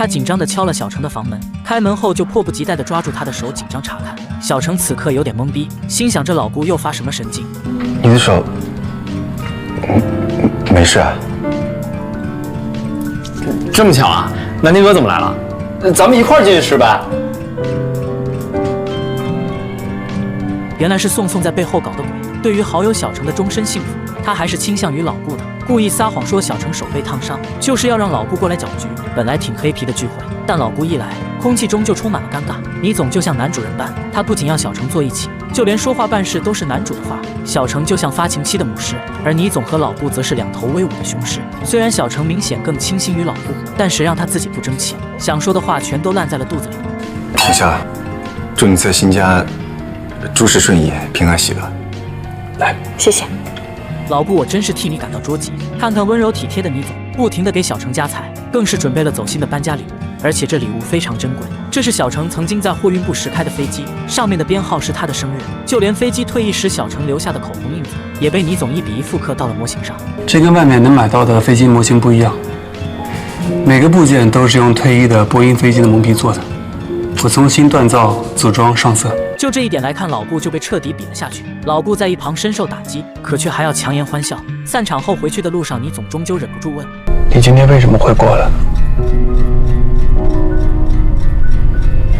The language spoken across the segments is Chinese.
他紧张地敲了小程的房门，开门后就迫不及待地抓住他的手，紧张查看。小程此刻有点懵逼，心想这老顾又发什么神经？你的手，没事啊？这么巧啊？南天哥怎么来了？咱们一块儿进去吃呗。原来是宋宋在背后搞的鬼。对于好友小程的终身幸福，他还是倾向于老顾的，故意撒谎说小程手被烫伤，就是要让老顾过来搅局。本来挺黑皮的聚会，但老顾一来，空气中就充满了尴尬。倪总就像男主人般，他不仅要小程坐一起，就连说话办事都是男主的话。小程就像发情期的母狮，而倪总和老顾则是两头威武的雄狮。虽然小程明显更倾心于老顾，但谁让他自己不争气，想说的话全都烂在了肚子里。小夏，祝你在新家诸事顺意，平安喜乐。来，谢谢。老顾，我真是替你感到着急。看看温柔体贴的倪总，不停地给小程夹菜，更是准备了走心的搬家礼物。而且这礼物非常珍贵，这是小程曾经在货运部时开的飞机，上面的编号是他的生日，就连飞机退役时小程留下的口红印子，也被倪总1比1复刻到了模型上。这跟外面能买到的飞机模型不一样，每个部件都是用退役的波音飞机的蒙皮做的，我重新锻造、组装、上色。就这一点来看，老顾就被彻底比了下去。老顾在一旁深受打击，可却还要强颜欢笑。散场后回去的路上，倪总终究忍不住问：“你今天为什么会过来？”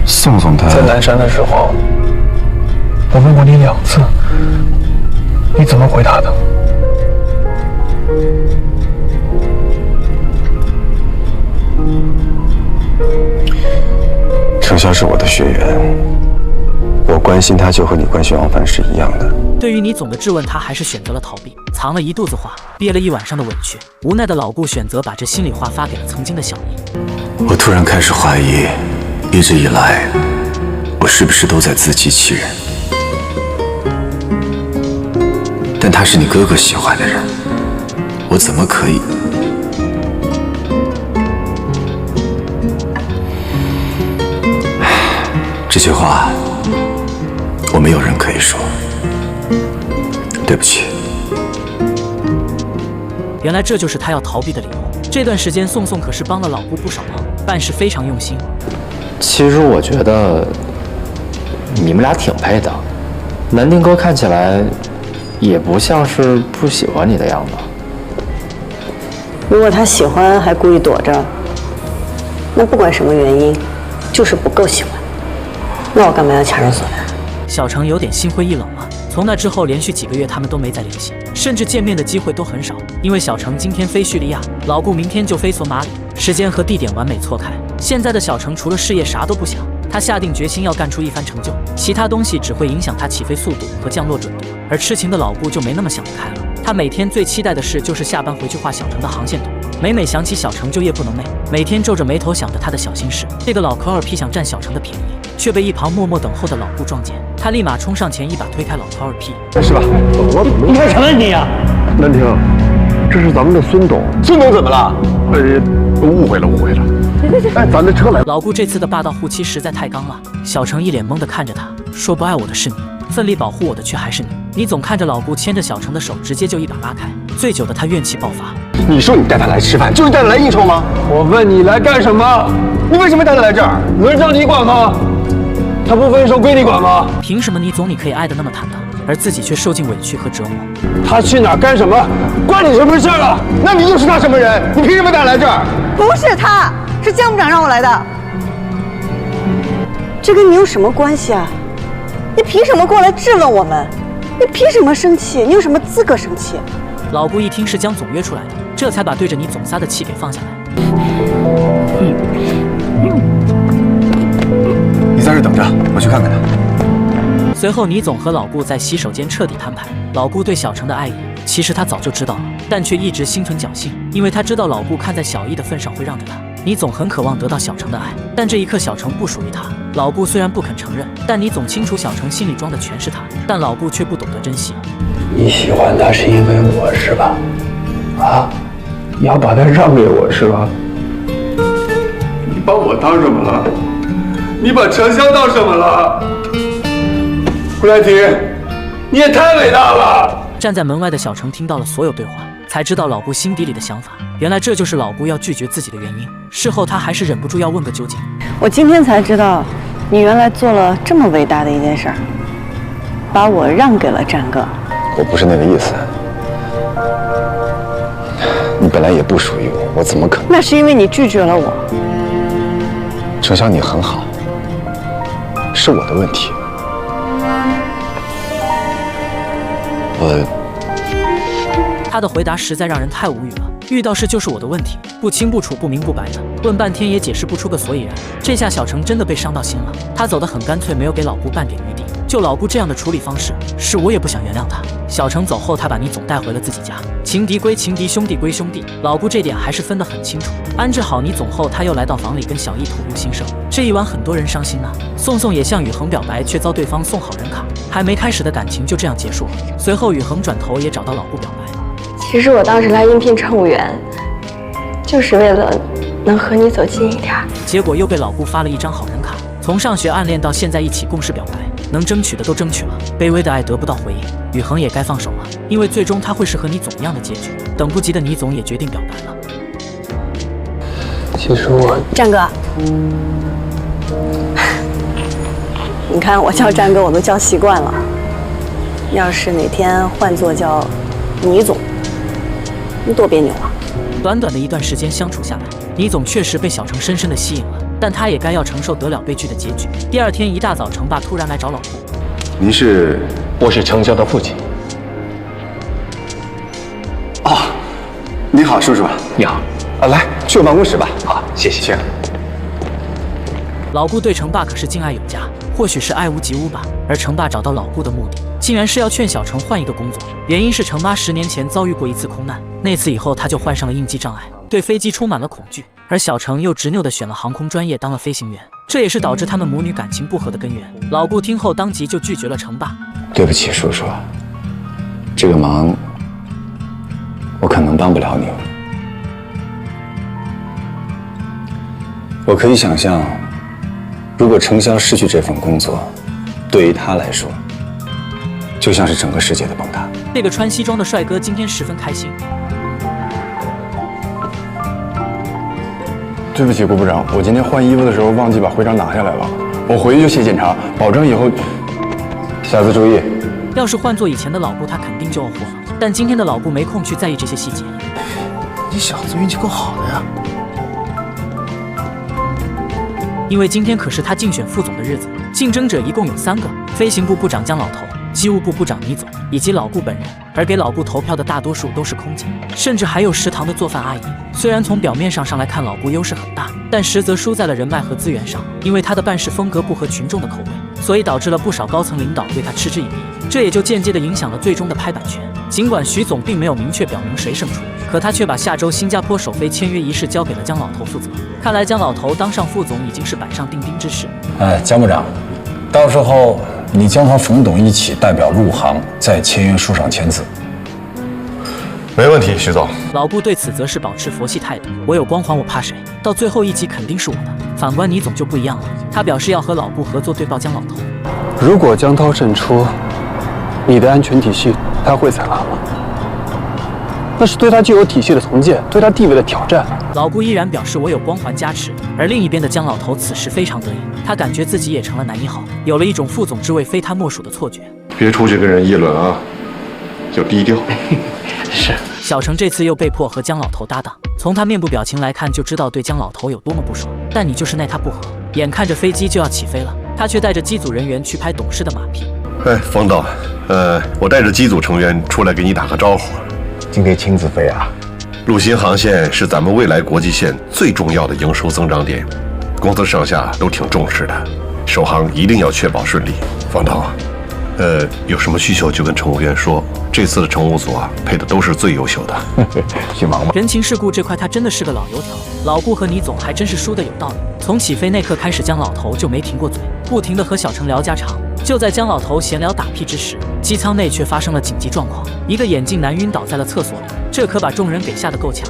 宋总他在南山的时候，我问过你2次，你怎么回答的？程潇是我的学员，我关心他就和你关系王帆是一样的。对于倪总的质问，他还是选择了逃避，藏了一肚子话，憋了一晚上的委屈。无奈的老顾选择把这心里话发给了曾经的小姨。我突然开始怀疑，一直以来，我是不是都在自欺欺人？但他是你哥哥喜欢的人，我怎么可以？这些话，我没有人可以说。对不起。原来这就是他要逃避的理由。这段时间，宋宋可是帮了老顾不少忙，办事非常用心。其实我觉得你们俩挺配的，南丁哥看起来也不像是不喜欢你的样子。如果他喜欢还故意躲着，那不管什么原因，就是不够喜欢。那我干嘛要强人所难？小程有点心灰意冷了。从那之后，连续几个月他们都没再联系，甚至见面的机会都很少。因为小程今天飞叙利亚，老顾明天就飞索马里，时间和地点完美错开。现在的小程除了事业啥都不想，他下定决心要干出一番成就，其他东西只会影响他起飞速度和降落准度。而痴情的老顾就没那么想得开了，他每天最期待的事就是下班回去画小程的航线图。每想起小程就夜不能寐，每天皱着眉头想着他的小心事。这个老抠2P想占小程的便宜，却被一旁默默等候的老顾撞见，他立马冲上前一把推开老抠2P。是吧？你干什么你呀？南亭，这是咱们的孙董。孙总怎么了？误会了。哎，咱的车来了。老顾这次的霸道护妻实在太刚了。小程一脸懵地看着他，说不爱我的是你，奋力保护我的却还是你。倪总看着老顾牵着小程的手，直接就一把拉开。醉酒的他怨气爆发。你说你带他来吃饭，就是带他来应酬吗？我问你来干什么？你为什么带他来这儿？轮着你管吗？他不分手归你管吗？凭什么倪总你可以爱得那么坦荡，而自己却受尽委屈和折磨？他去哪儿干什么，关你什么事了？那你又是他什么人？你凭什么带他来这儿？不是他，是江部长让我来的。这跟你有什么关系啊？你凭什么过来质问我们？你凭什么生气？你有什么资格生气？老顾一听是江总约出来的，这才把对着倪总撒的气给放下来。你在这等着，我去看看他。随后，倪总和老顾在洗手间彻底摊牌。老顾对小程的爱意，其实他早就知道了，但却一直心存侥幸，因为他知道老顾看在小姨的份上会让着他。倪总很渴望得到小程的爱，但这一刻小程不属于他。老顾虽然不肯承认，但倪总清楚小程心里装的全是他，但老顾却不懂得珍惜。你喜欢他是因为我是吧？啊，你要把他让给我是吧？你把我当什么了？你把程潇当什么了？胡兰婷，你也太伟大了！站在门外的小程听到了所有对话，才知道老顾心底里的想法。原来这就是老顾要拒绝自己的原因。事后他还是忍不住要问个究竟。我今天才知道，你原来做了这么伟大的一件事儿，把我让给了战哥。我不是那个意思。你本来也不属于我，我怎么可能？那是因为你拒绝了我。程潇，你很好，是我的问题。他的回答实在让人太无语了。遇到事就是我的问题，不清不楚、不明不白的，问半天也解释不出个所以然。这下小程真的被伤到心了，他走得很干脆，没有给老顾半点余地。就老顾这样的处理方式，是我也不想原谅他。小程走后，他把倪总带回了自己家，情敌归情敌，兄弟归兄弟，老顾这点还是分得很清楚。安置好倪总后，他又来到房里跟小易吐露心声。这一晚很多人伤心啊。宋宋也向宇恒表白，却遭对方送好人卡，还没开始的感情就这样结束了。随后宇恒转头也找到老顾表白。其实我当时来应聘乘务员，就是为了能和你走近一点。结果又被老顾发了一张好人卡，从上学暗恋到现在一起共事表白，能争取的都争取了，卑微的爱得不到回应，宇恒也该放手了，因为最终他会是和倪总一样的结局。等不及的倪总也决定表白了。其实我战哥，你看我叫战哥我都叫习惯了，要是哪天换作叫倪总，你多别扭啊！短短的一段时间相处下来，倪总确实被小程深深的吸引了，但他也该要承受得了悲剧的结局。第二天一大早，程爸突然来找老顾。您是？我是程潇的父亲。哦，你好，叔叔。你好。来，去我办公室吧。好，谢谢。老顾对程爸可是敬爱有加，或许是爱屋及乌吧。而程爸找到老顾的目的，竟然是要劝小程换一个工作，原因是程妈10年前遭遇过一次空难，那次以后她就患上了应激障碍，对飞机充满了恐惧。而小程又执拗地选了航空专业当了飞行员，这也是导致他们母女感情不和的根源。老顾听后当即就拒绝了程爸。对不起，叔叔，这个忙我可能帮不了你。我可以想象，如果程潇失去这份工作，对于他来说，就像是整个世界的崩塌。这个穿西装的帅哥今天十分开心。对不起，顾部长，我今天换衣服的时候忘记把徽章拿下来了，我回去就写检查，保证以后下次注意。要是换做以前的老顾，他肯定就要火了，但今天的老顾没空去在意这些细节。你小子运气够好的呀！因为今天可是他竞选副总的日子，竞争者一共有3个：飞行部部长姜老头、机务部部长倪总以及老顾本人。而给老顾投票的大多数都是空姐，甚至还有食堂的做饭阿姨。虽然从表面上来看老顾优势很大，但实则输在了人脉和资源上。因为他的办事风格不合群众的口味，所以导致了不少高层领导对他嗤之以鼻，这也就间接的影响了最终的拍板权。尽管徐总并没有明确表明谁胜出，可他却把下周新加坡首飞签约仪式交给了姜老头负责。看来姜老头当上副总已经是板上钉钉之事。姜部长，到时候你将和冯董一起代表陆航在签约书上签字。没问题，徐总。老顾对此则是保持佛系态度，我有光环我怕谁？到最后一击肯定是我的。反观倪总就不一样了，他表示要和老顾合作对报姜老头。如果姜涛胜出，你的安全体系他会采纳吗？那是对他既有体系的重建，对他地位的挑战。老顾依然表示我有光环加持，而另一边的姜老头此时非常得意，他感觉自己也成了男一号，有了一种副总之位非他莫属的错觉。别出去跟人议论啊，就低调。是。小程这次又被迫和姜老头搭档，从他面部表情来看就知道对姜老头有多么不爽，但你就是奈他不何。眼看着飞机就要起飞了，他却带着机组人员去拍董事的马屁。冯导，我带着机组成员出来给你打个招呼。今天亲自飞啊？陆新航线是咱们未来国际线最重要的营收增长点，公司上下都挺重视的，首航一定要确保顺利。冯导，有什么需求就跟乘务员说，这次的乘务组配的都是最优秀的。去忙吧。人情世故这块他真的是个老油条，老顾和倪总还真是输得有道理。从起飞那刻开始，姜老头就没停过嘴，不停地和小程聊家常。就在姜老头闲聊打屁之时，机舱内却发生了紧急状况，一个眼镜男晕倒在了厕所里，这可把众人给吓得够呛。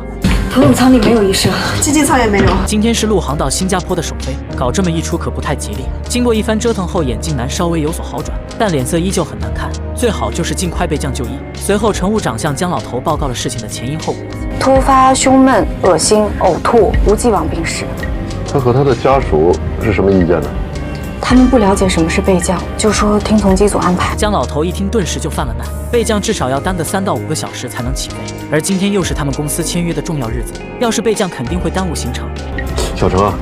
头等舱里没有医生，经济舱也没有。今天是陆航到新加坡的首飞，搞这么一出可不太吉利。经过一番折腾后，眼镜男稍微有所好转，但脸色依旧很难看，最好就是尽快被降就医。随后，乘务长向姜老头报告了事情的前因后果：突发胸闷、恶心、呕吐，无既往病史。他和他的家属是什么意见呢？他们不了解什么是备降，就说听从机组安排。姜老头一听，顿时就犯了难。备降至少要耽搁3到5个小时才能起飞，而今天又是他们公司签约的重要日子，要是备降，肯定会耽误行程。小程啊，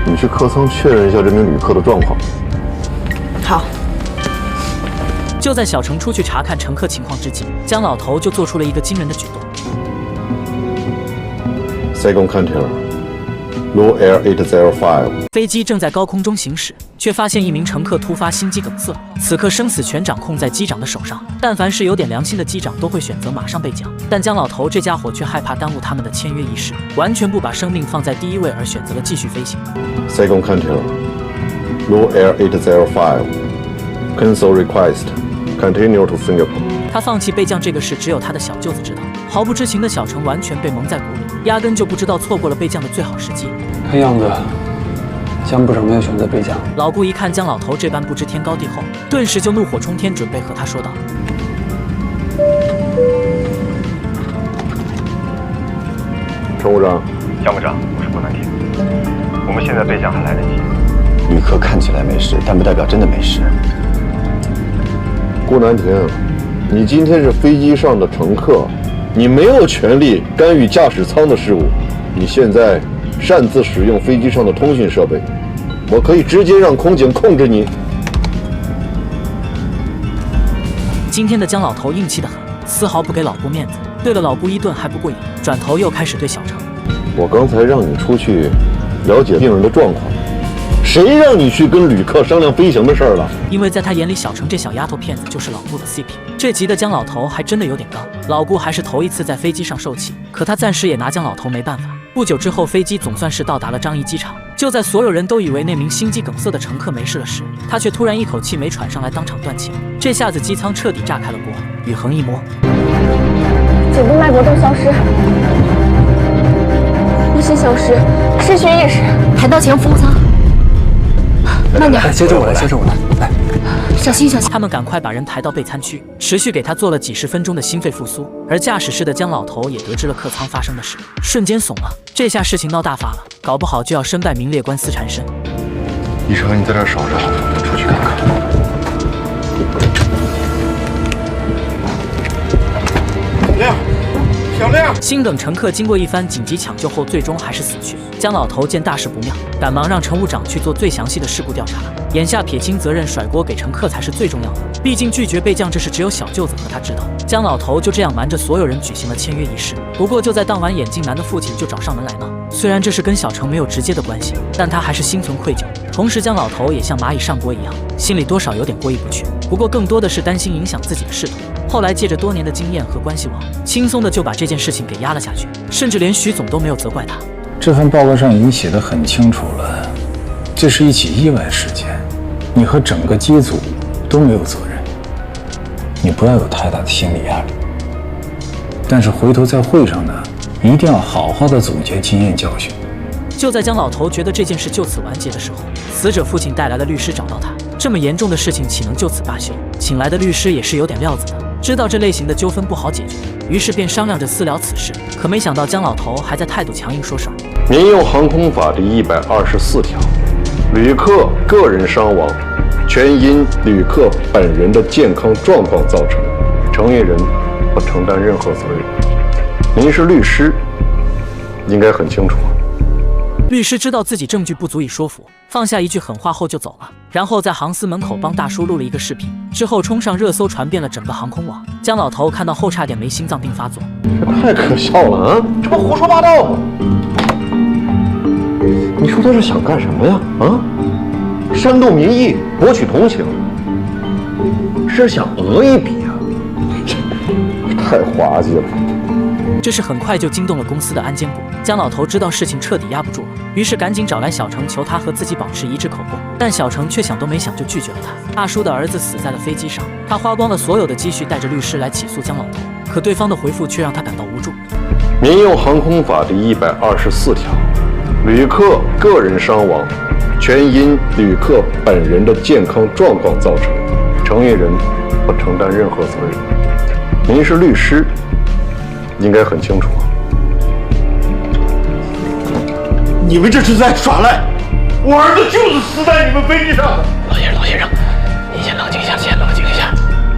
你去客舱确认一下这名旅客的状况。好。就在小程出去查看乘客情况之际，姜老头就做出了一个惊人的举动。Saigon Container。Blue Air 805，飞机正在高空中行驶，却发现一名乘客突发心肌梗塞。此刻生死权掌控在机长的手上，但凡是有点良心的机长都会选择马上备降。但姜老头这家伙却害怕耽误他们的签约仪式，完全不把生命放在第一位，而选择了继续飞行。Saigon Container，Blue Air 805，Cancel request，Continue to Singapore。他放弃备降这个事，只有他的小舅子知道。毫不知情的小程完全被蒙在鼓里，压根就不知道错过了备降的最好时机。看样子，姜部长没有选择备降。老顾一看姜老头这般不知天高地厚，顿时就怒火冲天，准备和他说道：“乘务长，姜部长，我是顾南天。我们现在备降还来得及。旅客看起来没事，但不代表真的没事。顾南天，你今天是飞机上的乘客。”你没有权利干预驾驶舱的事务。你现在擅自使用飞机上的通讯设备，我可以直接让空警控制你。今天的姜老头硬气得很，丝毫不给老顾面子，对了老顾一顿还不过瘾，转头又开始对小程：“我刚才让你出去了解病人的状况，谁让你去跟旅客商量飞行的事儿了？”因为在他眼里，小程这小丫头片子就是老顾的 CP。这急的姜老头还真的有点刚，老顾还是头一次在飞机上受气，可他暂时也拿姜老头没办法。不久之后，飞机总算是到达了樟宜机场。就在所有人都以为那名心肌梗塞的乘客没事了时，他却突然一口气没喘上来，当场断气了。这下子机舱彻底炸开了锅。宇恒一摸，颈部脉搏都消失，呼吸消失，失去意识，抬到前服务舱。慢点，接着我来，接着我来，来。小心小心！他们赶快把人抬到备餐区，持续给他做了几10分钟的心肺复苏。而驾驶室的姜老头也得知了客舱发生的事，瞬间怂了。这下事情闹大发了，搞不好就要身败名裂、官司缠身。医生，你在这儿守着，我出去看看。小亮，心梗乘客经过一番紧急抢救后，最终还是死去。姜老头见大事不妙，赶忙让乘务长去做最详细的事故调查。眼下撇清责任，甩锅给乘客才是最重要的。毕竟拒绝备降这事只有小舅子和他知道。姜老头就这样瞒着所有人举行了签约仪式。不过就在当晚，眼镜男的父亲就找上门来闹。虽然这事跟小程没有直接的关系，但他还是心存愧疚。同时，姜老头也像蚂蚁上锅一样，心里多少有点过意不去。不过更多的是担心影响自己的仕途。后来借着多年的经验和关系网，轻松的就把这件事情给压了下去，甚至连徐总都没有责怪他。这份报告上已经写得很清楚了，这是一起意外事件，你和整个机组都没有责任，你不要有太大的心理压力。但是回头在会上呢，一定要好好的总结经验教训。就在姜老头觉得这件事就此完结的时候，死者父亲带来了律师找到他。这么严重的事情岂能就此罢休？请来的律师也是有点料子的，知道这类型的纠纷不好解决，于是便商量着私了此事。可没想到姜老头还在态度强硬说事儿。民用航空法第124条，旅客个人伤亡全因旅客本人的健康状况造成，承运人不承担任何责任。您是律师，应该很清楚。律师知道自己证据不足以说服，放下一句狠话后就走了，然后在航司门口帮大叔录了一个视频，之后冲上热搜，传遍了整个航空网。姜老头看到后差点没心脏病发作，这太可笑了啊！这不胡说八道！你说他是想干什么呀？啊，煽动民意，博取同情，是想讹一笔啊！这太滑稽了。这事很快就惊动了公司的安监部。姜老头知道事情彻底压不住了，于是赶紧找来小程，求他和自己保持一致口供。但小程却想都没想就拒绝了他。大叔的儿子死在了飞机上，他花光了所有的积蓄，带着律师来起诉姜老头，可对方的回复却让他感到无助。民用航空法第124条，旅客个人伤亡全因旅客本人的健康状况造成，承运人不承担任何责任。您是律师，应该很清楚啊。你们这是在耍赖！我儿子就是死在你们飞机上的。老先生，你先冷静一下，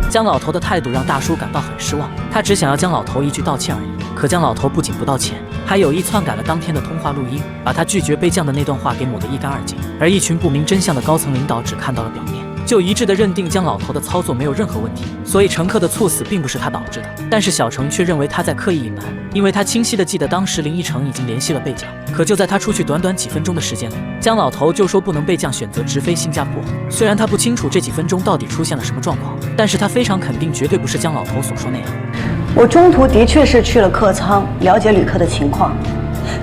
江老头的态度让大叔感到很失望，他只想要江老头一句道歉而已。可江老头不仅不道歉，还有意篡改了当天的通话录音，把他拒绝被降的那段话给抹得一干二净。而一群不明真相的高层领导只看到了表面，就一致的认定江老头的操作没有任何问题，所以乘客的猝死并不是他导致的。但是小程却认为他在刻意隐瞒，因为他清晰地记得当时林依晨已经联系了备降，可就在他出去短短几分钟的时间里，江老头就说不能备降，选择直飞新加坡。虽然他不清楚这几分钟到底出现了什么状况，但是他非常肯定绝对不是江老头所说那样。我中途的确是去了客舱了解旅客的情况，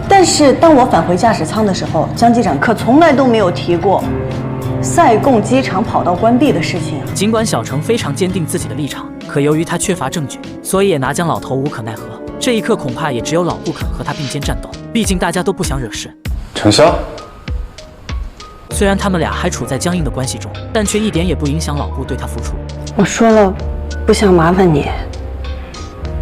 但是当我返回驾驶舱的时候，江机长可从来都没有提过塞贡机场跑道关闭的事情。尽管小程非常坚定自己的立场，可由于他缺乏证据，所以也拿江老头无可奈何。这一刻恐怕也只有老顾肯和他并肩战斗，毕竟大家都不想惹事。程潇，虽然他们俩还处在僵硬的关系中，但却一点也不影响老顾对他付出。我说了不想麻烦你，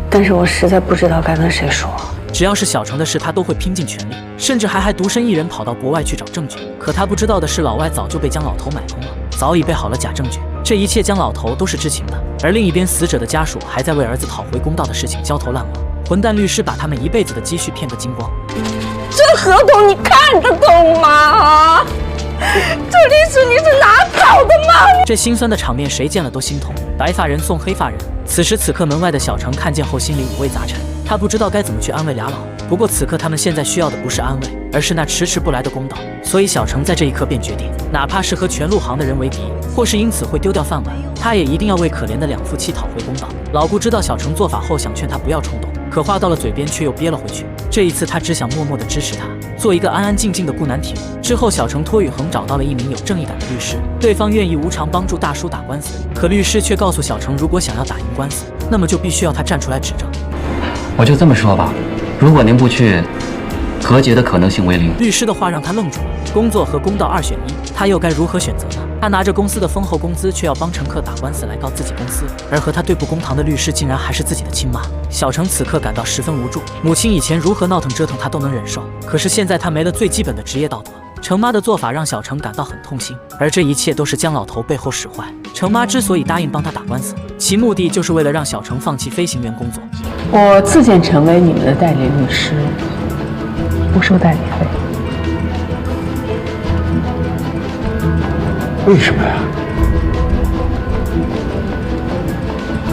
但是我实在不知道该跟谁说。只要是小程的事，他都会拼尽全力，甚至还独身一人跑到国外去找证据。可他不知道的是，老外早就被江老头买通了，早已备好了假证据。这一切江老头都是知情的。而另一边，死者的家属还在为儿子讨回公道的事情焦头烂额。混蛋律师把他们一辈子的积蓄骗个精光。这合同你看得懂吗？这律师你是哪找的吗？这心酸的场面谁见了都心痛。白发人送黑发人。此时此刻，门外的小程看见后心里五味杂陈，他不知道该怎么去安慰俩老。不过此刻他们现在需要的不是安慰，而是那迟迟不来的公道。所以小程在这一刻便决定，哪怕是和全路航的人为敌，或是因此会丢掉饭碗，他也一定要为可怜的两夫妻讨回公道。老顾知道小程做法后，想劝他不要冲动，可话到了嘴边却又憋了回去。这一次他只想默默地支持他，做一个安安静静的顾南亭。之后小程托宇恒找到了一名有正义感的律师，对方愿意无偿帮助大叔打官司，可律师却告诉小程，如果想要打赢官司，那么就必须要他站出来指证。我就这么说吧，如果您不去，和解的可能性为零。律师的话让他愣住了，工作和公道2选1，他又该如何选择呢？他拿着公司的丰厚工资，却要帮乘客打官司来告自己公司，而和他对簿公堂的律师竟然还是自己的亲妈。小程此刻感到十分无助，母亲以前如何闹腾折腾他都能忍受，可是现在他没了最基本的职业道德。程妈的做法让小程感到很痛心，而这一切都是江老头背后使坏。程妈之所以答应帮他打官司，其目的就是为了让小程放弃飞行员工作。我自荐成为你们的代理律师，不收代理费。为什么呀？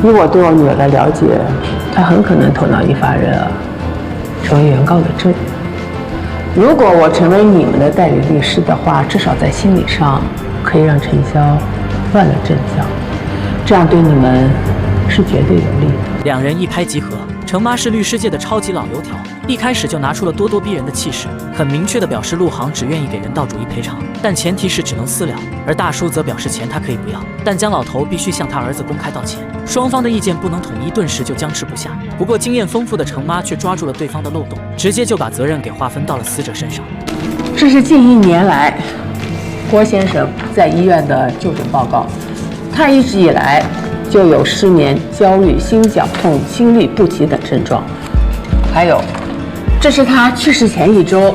以我对我女儿的了解，她很可能头脑一发热，成为原告的证人。如果我成为你们的代理律师的话，至少在心理上可以让陈潇乱了阵脚，这样对你们是绝对有利的。两人一拍即合。程妈是律师界的超级老油条，一开始就拿出了咄咄逼人的气势，很明确地表示陆航只愿意给人道主义赔偿，但前提是只能私了。而大叔则表示钱他可以不要，但江老头必须向他儿子公开道歉。双方的意见不能统一，顿时就僵持不下。不过经验丰富的程妈却抓住了对方的漏洞，直接就把责任给划分到了死者身上。这是近1年来郭先生在医院的就诊报告，他一直以来就有失眠、焦虑、心绞痛、心律不齐等症状。还有，这是他去世前1周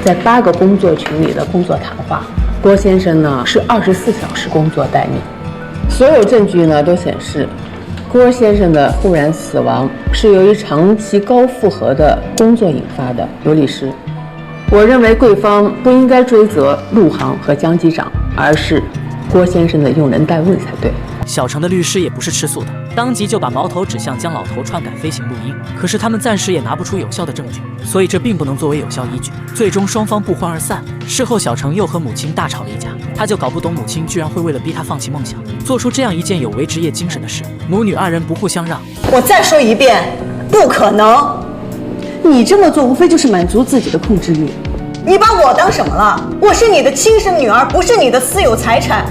在8个工作群里的工作谈话。郭先生呢是24小时工作待命。所有证据呢都显示，郭先生的忽然死亡是由于长期高负荷的工作引发的。刘律师，我认为贵方不应该追责陆航和江机长，而是郭先生的用人代问才对。小程的律师也不是吃素的，当即就把矛头指向江老头篡改飞行录音。可是他们暂时也拿不出有效的证据，所以这并不能作为有效依据。最终双方不欢而散。事后小程又和母亲大吵了一架，他就搞不懂母亲居然会为了逼他放弃梦想，做出这样一件有违职业精神的事。母女2人不互相让。我再说一遍，不可能！你这么做无非就是满足自己的控制欲。你把我当什么了？我是你的亲生女儿，不是你的私有财产。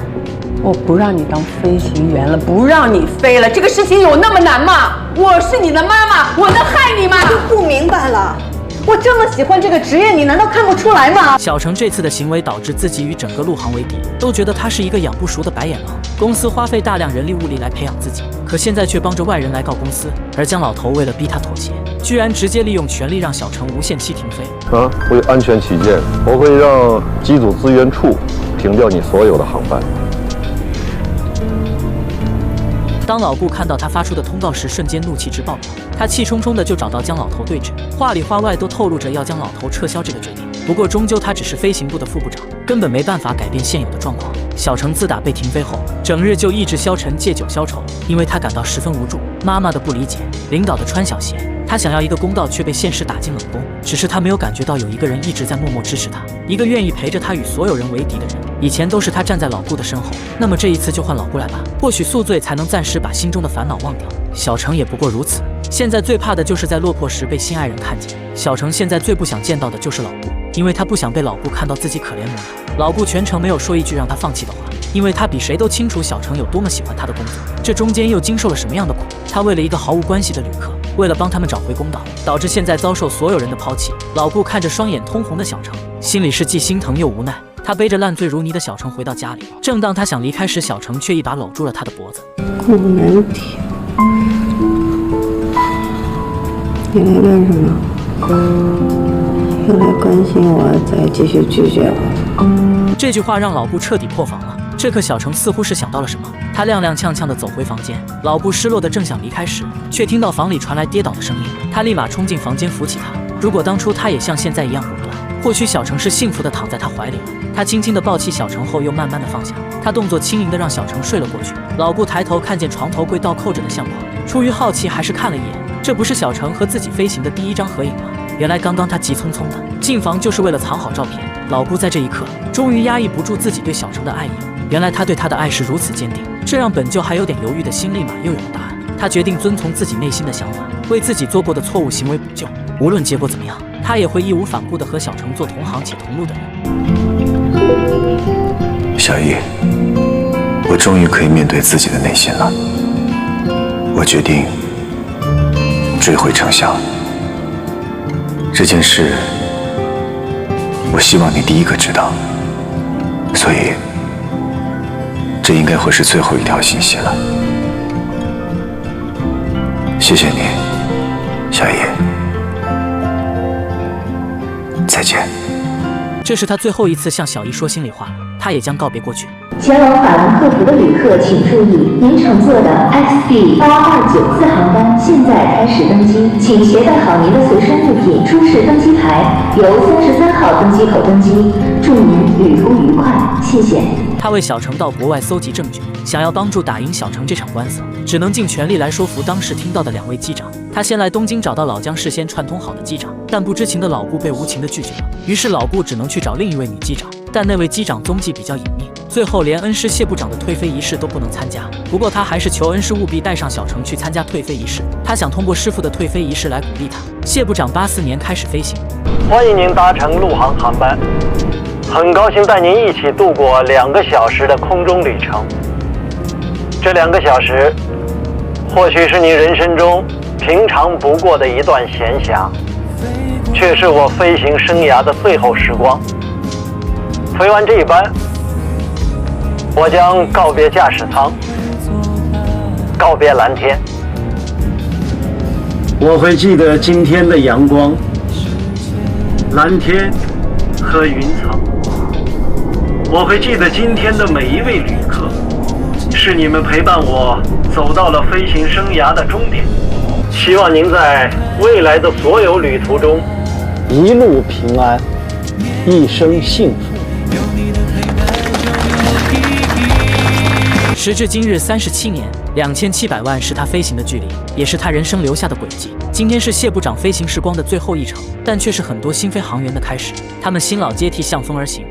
我不让你当飞行员了，不让你飞了，这个事情有那么难吗？我是你的妈妈，我能害你吗？我不明白了。我这么喜欢这个职业，你难道看不出来吗？小程这次的行为导致自己与整个陆航为敌，都觉得他是一个养不熟的白眼狼。公司花费大量人力物力来培养自己，可现在却帮着外人来告公司。而姜老头为了逼他妥协，居然直接利用权力让小程无限期停飞。为安全起见，我会让机组资源处停掉你所有的航班。当老顾看到他发出的通告时，瞬间怒气值爆表。他气冲冲的就找到姜老头对峙，话里话外都透露着要将老头撤销这个决定。不过终究他只是飞行部的副部长，根本没办法改变现有的状况。小程自打被停飞后，整日就一直消沉借酒消愁，因为他感到十分无助。妈妈的不理解，领导的穿小鞋，他想要一个公道，却被现实打进冷宫。只是他没有感觉到有一个人一直在默默支持他，一个愿意陪着他与所有人为敌的人。以前都是他站在老顾的身后，那么这一次就换老顾来吧，或许宿醉才能暂时把心中的烦恼忘掉。小程也不过如此，现在最怕的就是在落魄时被心爱人看见。小程现在最不想见到的就是老顾，因为他不想被老顾看到自己可怜模样。老顾全程没有说一句让他放弃的话，因为他比谁都清楚小程有多么喜欢他的工作，这中间又经受了什么样的苦。他为了一个毫无关系的旅客，为了帮他们找回公道，导致现在遭受所有人的抛弃。老顾看着双眼通红的小程，心里是既心疼又无奈。他背着烂醉如泥的小程回到家里，正当他想离开时，小程却一把搂住了他的脖子。顾南铁，你来干什么？又来关心我，再继续拒绝我？这句话让老顾彻底破防了。这刻小程似乎是想到了什么，他踉踉跄跄地走回房间。老顾失落的正想离开时，却听到房里传来跌倒的声音。他立马冲进房间扶起他。如果当初他也像现在一样果断，或许小程是幸福地躺在他怀里了。他轻轻地抱起小程后，又慢慢地放下。他动作轻盈地让小程睡了过去。老顾抬头看见床头柜倒扣着的相框，出于好奇还是看了一眼。这不是小程和自己飞行的第一张合影吗？原来刚刚他急匆匆的进房就是为了藏好照片。老顾在这一刻终于压抑不住自己对小程的爱意了。原来他对他的爱是如此坚定，这让本就还有点犹豫的心立马又有了答案。他决定遵从自己内心的想法，为自己做过的错误行为补救。无论结果怎么样，他也会义无反顾地和小程做同行且同路的人。小易，我终于可以面对自己的内心了。我决定追回程晓。这件事，我希望你第一个知道，所以这应该会是最后一条信息了。谢谢你，小易。再见。这是他最后一次向小姨说心里话了，他也将告别过去。前往法兰克福的旅客请注意，您乘坐的 XB8294航班现在开始登机，请携带好您的随身物品出示登机牌，由33号登机口登机。祝您旅途愉快，谢谢。他为小程到国外搜集证据，想要帮助打赢小程这场官司，只能尽全力来说服当时听到的2位机长。他先来东京找到老姜事先串通好的机长，但不知情的老顾被无情的拒绝了。于是老顾只能去找另一位女机长，但那位机长踪迹比较隐秘，最后连恩师谢部长的退飞仪式都不能参加。不过他还是求恩师务必带上小程去参加退飞仪式，他想通过师傅的退飞仪式来鼓励他。谢部长84年开始飞行，欢迎您搭乘陆航航班，很高兴带您一起度过2个小时的空中旅程。这2个小时，或许是您人生中平常不过的一段闲暇，却是我飞行生涯的最后时光。飞完这一班，我将告别驾驶舱，告别蓝天。我会记得今天的阳光、蓝天和云层。我会记得今天的每一位旅客，是你们陪伴我走到了飞行生涯的终点。希望您在未来的所有旅途中一路平安，一生幸福。时至今日37年，2700万是他飞行的距离，也是他人生留下的轨迹。今天是谢部长飞行时光的最后一程，但却是很多新飞行员的开始。他们新老接替向风而行。